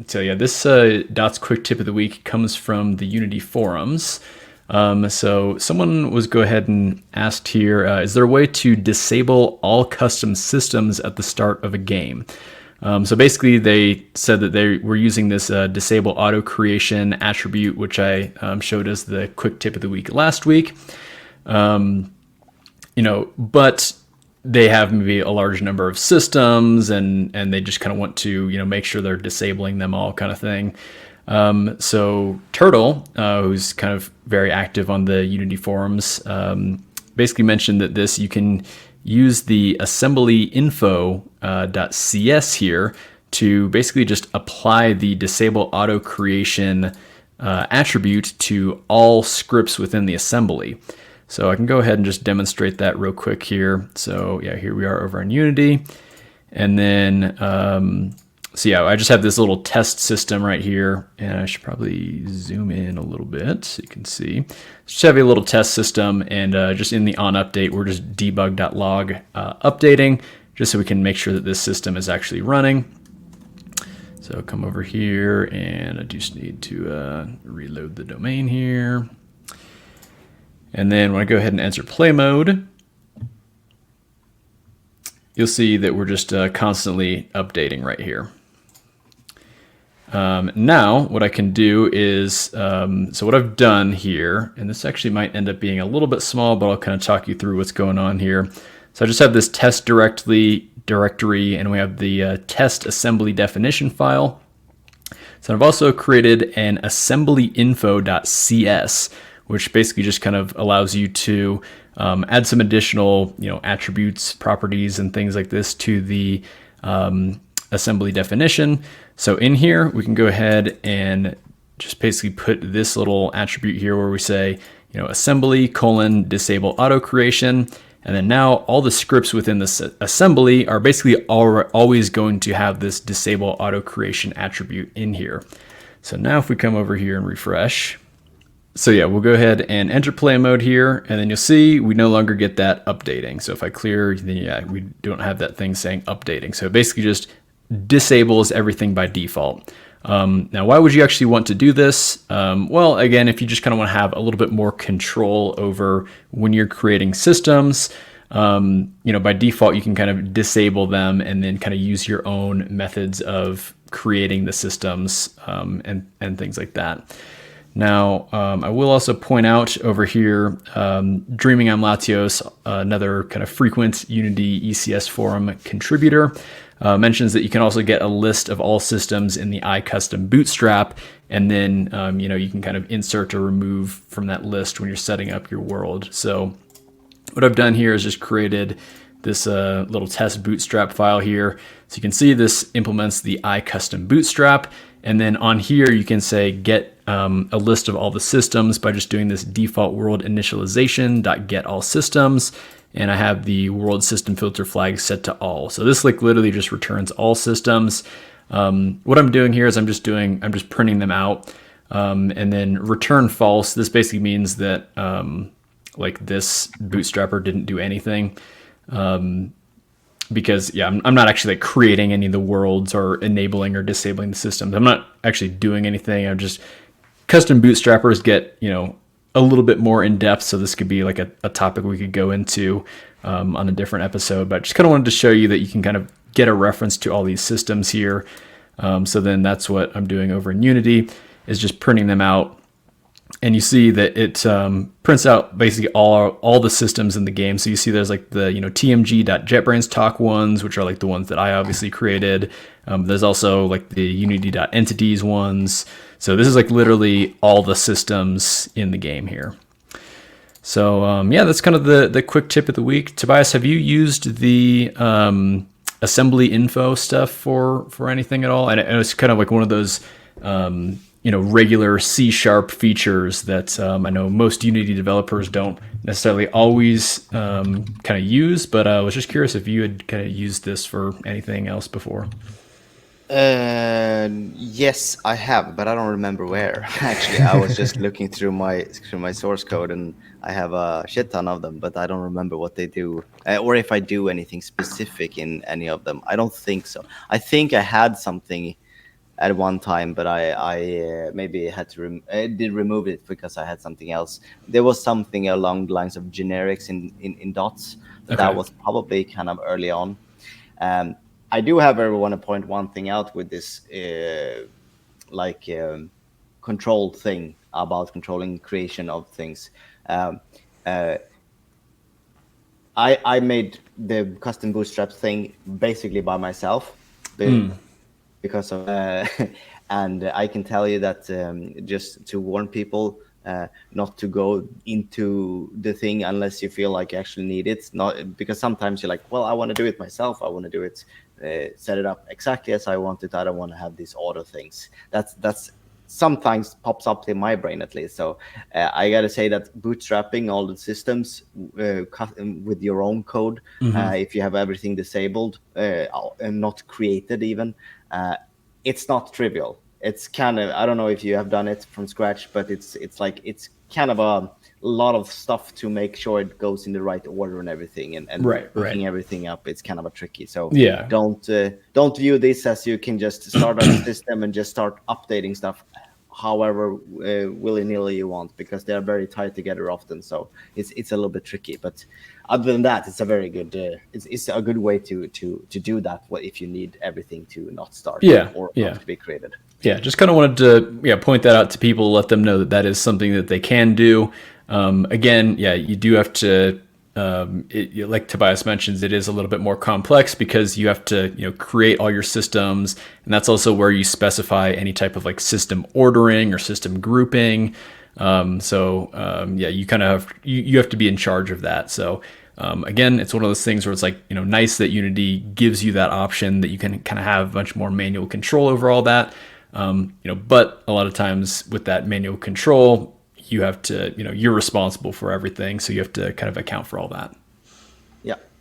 So yeah, this Dot's quick tip of the week comes from the Unity forums. So someone was go ahead and asked here, is there a way to disable all custom systems at the start of a game? So basically they said that they were using this disable auto creation attribute, which I showed as the quick tip of the week last week. But they have maybe a large number of systems and they just kind of want to, make sure they're disabling them all kind of thing. So Turtle, who's kind of very active on the Unity forums, basically mentioned that you can use the assembly info.cs here to basically just apply the disable auto creation attribute to all scripts within the assembly. So I can go ahead and just demonstrate that real quick here. So yeah, here we are over in Unity. And then, I just have this little test system right here, and I should probably zoom in a little bit so you can see. Just have a little test system, and just in the on update, we're just debug.log updating, just so we can make sure that this system is actually running. So come over here, and I just need to reload the domain here. And then when I go ahead and enter play mode, you'll see that we're just constantly updating right here. Now, what I can do is, so what I've done here, and this actually might end up being a little bit small, but I'll kind of talk you through what's going on here. So I just have this test directory, and we have the test assembly definition file. So I've also created an assembly info.cs, which basically just kind of allows you to add some additional, attributes, properties, and things like this to the assembly definition. So in here, we can go ahead and just basically put this little attribute here where we say, assembly : disable auto creation. And then now all the scripts within this assembly are basically always going to have this disable auto creation attribute in here. So now if we come over here and refresh, so yeah, we'll go ahead and enter play mode here, and then you'll see we no longer get that updating. So if I clear, then yeah, we don't have that thing saying updating. So it basically just disables everything by default. Now, why would you actually want to do this? Well, again, if you just kind of want to have a little bit more control over when you're creating systems, by default, you can kind of disable them and then kind of use your own methods of creating the systems and things like that. Now, I will also point out over here, Dreaming on Latios, another kind of frequent Unity ECS forum contributor, mentions that you can also get a list of all systems in the iCustom Bootstrap, and then you can kind of insert or remove from that list when you're setting up your world. So what I've done here is just created this little test bootstrap file here. So you can see this implements the iCustom Bootstrap. And then on here, you can say get a list of all the systems by just doing this default world initialization.get all systems. And I have the world system filter flag set to all. So this literally just returns all systems. What I'm doing here is I'm just printing them out. And then return false. This basically means that this bootstrapper didn't do anything. Because yeah, I'm not actually creating any of the worlds or enabling or disabling the systems. I'm not actually doing anything. I'm just custom bootstrappers get, a little bit more in depth. So this could be like a topic we could go into on a different episode, but I just kind of wanted to show you that you can kind of get a reference to all these systems here. So then that's what I'm doing over in Unity, is just printing them out. And you see that it prints out basically all the systems in the game. So you see there's the tmg.jetbrains talk ones, which are the ones that I obviously created. There's also the unity.entities ones. So this is literally all the systems in the game here. So yeah, that's kind of the quick tip of the week. Tobias, have you used the assembly info stuff for anything at all? And it's kind of one of those regular C# features that I know most Unity developers don't necessarily always kind of use, but I was just curious if you had kind of used this for anything else before. Yes, I have, but I don't remember where. Actually, I was just looking through my source code, and I have a shit ton of them, but I don't remember what they do, or if I do anything specific in any of them. I don't think so. I think I had something at one time, but I maybe had to did remove it because I had something else. There was something along the lines of generics in dots, but that Okay. was probably kind of early on. Um, I do, however, want to point one thing out with this like control thing about controlling creation of things. Um, uh, I made the custom bootstrap thing basically by myself because of and I can tell you that just to warn people not to go into the thing unless you feel like you actually need it. Not because sometimes you're like, well, I want to do it myself. I want to do it, set it up exactly as I want it. I don't want to have these auto things. That's sometimes pops up in my brain at least. So I got to say that bootstrapping all the systems with your own code, if you have everything disabled and not created even, it's not trivial. It's kind of, I don't know if you have done it from scratch, but it's like it's kind of a lot of stuff to make sure it goes in the right order and everything, and Right. hooking Right. everything up. It's kind of a tricky. So Yeah. don't view this as you can just start up a system and just start updating stuff however willy-nilly you want, because they are very tied together often. So it's a little bit tricky, but other than that, it's a very good it's a good way to do that if you need everything to not start Yeah. or not Yeah. to be created. Yeah, just kind of wanted to point that out to people, let them know that that is something that they can do. Again, yeah, you do have to, like Tobias mentions, it is a little bit more complex because you have to create all your systems, and that's also where you specify any type of like system ordering or system grouping. Yeah, you kind of have you have to be in charge of that. So again, it's one of those things where it's like nice that Unity gives you that option that you can kind of have much more manual control over all that. But a lot of times with that manual control, you have to, you're responsible for everything. So you have to kind of account for all that. Yeah.